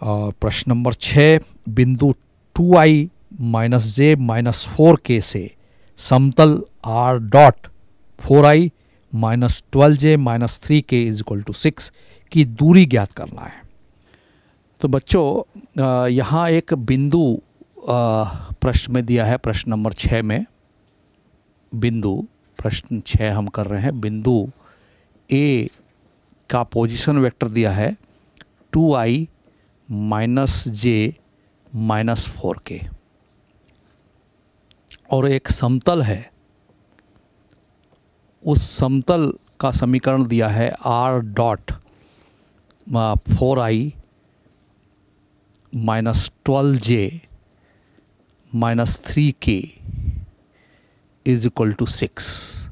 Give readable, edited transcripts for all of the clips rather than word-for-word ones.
और प्रश्न नंबर 6, बिंदु 2i माइनस जे माइनस 4k से समतल r dot 4i minus 12j minus 3k is equal to 6 की दूरी ज्ञात करना है। तो बच्चों यहाँ एक बिंदु प्रश्न में दिया है, प्रश्न नंबर 6 में बिंदु प्रश्न 6 हम कर रहे हैं। बिंदु ए का पोजीशन वेक्टर दिया है 2i माइनस जे माइनस 4k और एक समतल है, उस समतल का समीकरण दिया है r dot 4i minus 12j minus 3k is equal to 6।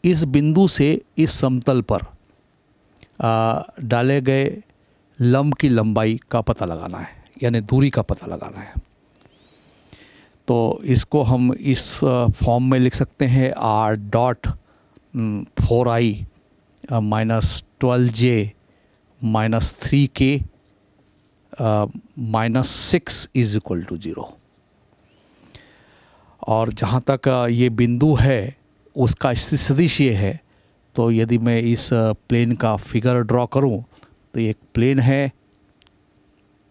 इस बिंदु से इस समतल पर डाले गए लंब की लंबाई का पता लगाना है, यानी दूरी का पता लगाना है। तो इसको हम इस फॉर्म में लिख सकते हैं r dot 4i minus 12j minus 3k minus 6 is equal to 0। और जहाँ तक ये बिंदु है उसका स्थिति सदिश ये है। तो यदि मैं इस प्लेन का फिगर ड्रॉ करूँ तो एक प्लेन है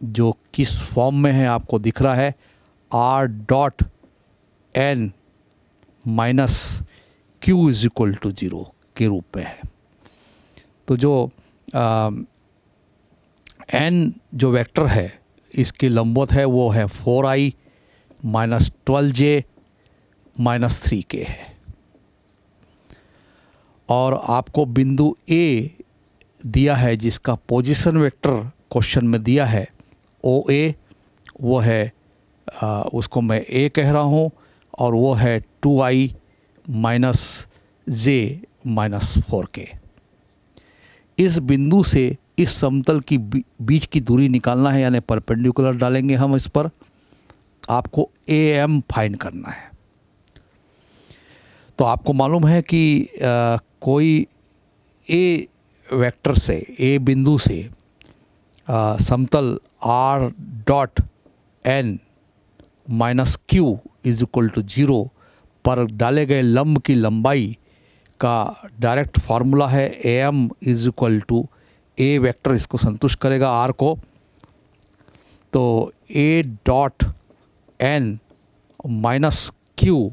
जो किस फॉर्म में है आपको दिख रहा है, r dot n minus q is equal to 0 के रूप में है। तो जो n जो वेक्टर है इसके लंबवत है वो है 4i minus 12j minus 3k है। और आपको बिंदु A दिया है जिसका पोजीशन वेक्टर क्वेश्चन में दिया है OA, वो है उसको मैं A कह रहा हूँ, और वो है 2i minus j minus 4k। इस बिंदु से इस समतल की बीच की दूरी निकालना है, यानी परपेंडिकुलर डालेंगे हम इस पर, आपको AM फाइंड करना है। तो आपको मालूम है कि कोई A वेक्टर से, A बिंदु से समतल r dot n minus q is equal to 0 पर डाले गए लंब की लंबाई का डायरेक्ट फार्मूला है AM is equal to A vector इसको संतुष्ट करेगा r को। तो A dot n minus q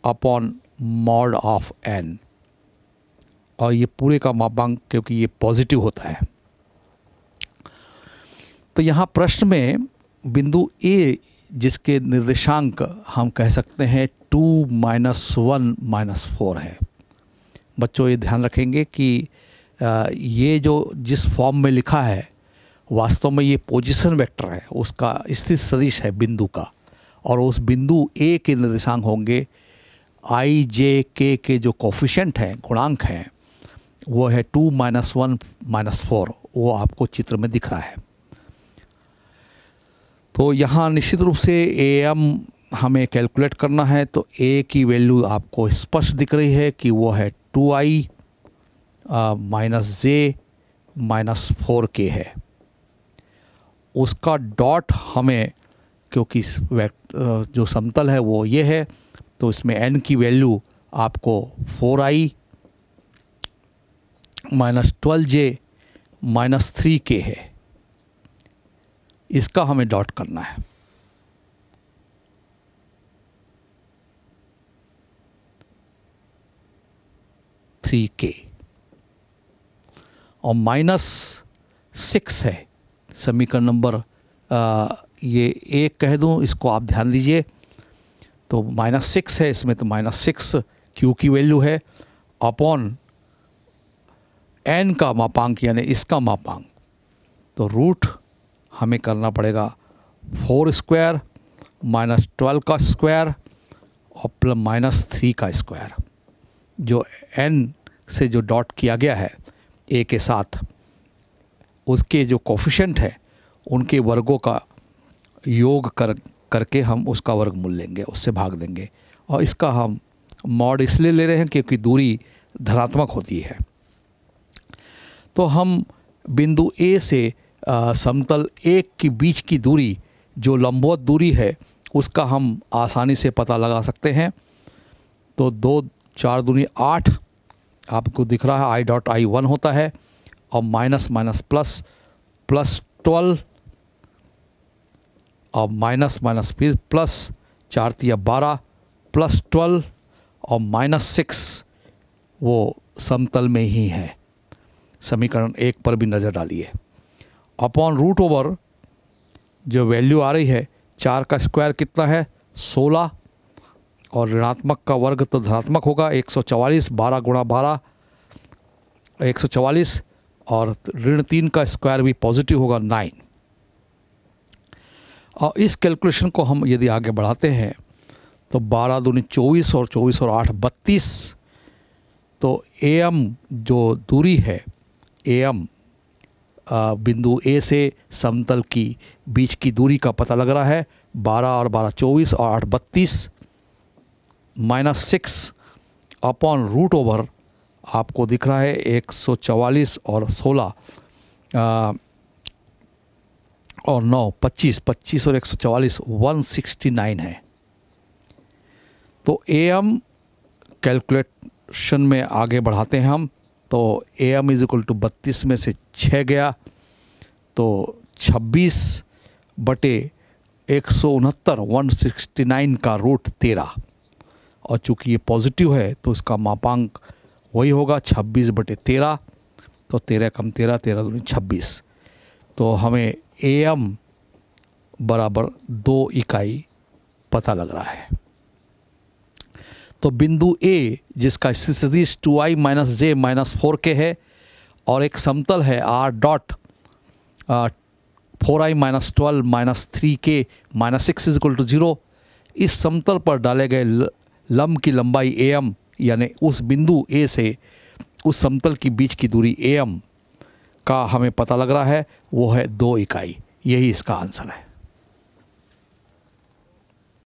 upon mod of n, और ये पूरे का मापांक क्योंकि ये पॉजिटिव होता है। तो यहाँ प्रश्न में बिंदु A जिसके निर्देशांक हम कह सकते हैं 2 माइनस 1 माइनस 4 है। बच्चों ये ध्यान रखेंगे कि ये जो जिस फॉर्म में लिखा है वास्तव में ये पोजीशन वेक्टर है, उसका स्थिति सदिश है बिंदु का, और उस बिंदु A के निर्देशांक होंगे i j k के जो कोफिशिएंट हैं, गुणांक हैं, वो है 2 माइनस 1 माइनस 4, वो आपको चित्र में दिख रहा है। तो यहाँ निश्चित रूप से AM हमें कैलकुलेट करना है। तो A की वैल्यू आपको स्पष्ट दिख रही है कि वो है 2i minus j minus 4k है। उसका डॉट हमें, क्योंकि जो समतल है वो ये है, तो इसमें n की वैल्यू आपको 4i minus 12j minus 3k है, इसका हमें डॉट करना है। k और माइनस 6 है समीकरण नंबर, ये एक कह दूं, इसको आप ध्यान दीजिए। तो माइनस 6 है इसमें, तो माइनस 6 q की वैल्यू है अपॉन n का मापांक यानी इसका मापांक। तो रूट हमें करना पड़ेगा 4 स्क्वायर माइनस 12 का स्क्वायर और प्लस माइनस 3 का स्क्वायर, जो n से जो डॉट किया गया है a के साथ, उसके जो कोफिशिएंट है उनके वर्गों का योग करके हम उसका वर्गमूल लेंगे, उससे भाग देंगे। और इसका हम मॉड इसलिए ले रहे हैं क्योंकि दूरी धनात्मक होती है। तो हम बिंदु A से समतल एक के बीच की दूरी जो लंबवत दूरी है उसका हम आसानी से पता लगा सकते हैं। तो 2 4 दूनी 8 आपको दिख रहा है, I.I1 होता है, और माइनस माइनस प्लस, प्लस 12 और माइनस माइनस फिर प्लस, 4 तिया 12 प्लस 12 और माइनस 6 वो समतल में ही है। समीकरण 1 पर भी नज़र डालिए। अपॉन रूट ओवर जो वैल्यू आ रही है, 4 का स्क्वायर कितना है 16, और ऋणात्मक का वर्ग तो धनात्मक होगा 144, 12 गुणा 12 144, और ऋण 3 का स्क्वायर भी पॉजिटिव होगा 9। और इस कैलकुलेशन को हम यदि आगे बढ़ाते हैं तो 12 दूनी 24 और 24 और 8 32। तो AM जो दूरी है, AM बिंदु A से समतल की बीच की दूरी का पता लग रहा है। 12 और 12 24 और 8 32 माइनस 6 अपॉन रूट ओवर आपको दिख रहा है 144 और 16 और 9 25 25 और 144 169 है। तो AM कैलकुलेशन में आगे बढ़ाते हैं हम। तो AM इज इक्वल टू 32 में से 6 गया तो 26 बटे 169 169 का रूट 13, और चूंकि ये पॉजिटिव है तो इसका मापांक वही होगा 26 बटे 13। तो 13 कम 13 13 दूनी 26। तो हमें AM बराबर 2 इकाई पता लग रहा है। तो बिंदु A जिसका सदिश 2i माइनस जे माइनस 4k है और एक समतल है R dot 4i minus 12 minus 3k minus 6 is equal to 0, इस समतल पर डाले गए लंब की लंबाई AM यानी उस बिंदु A से उस समतल की बीच की दूरी AM का हमें पता लग रहा है, वो है 2 इकाई। यही इसका आंसर है।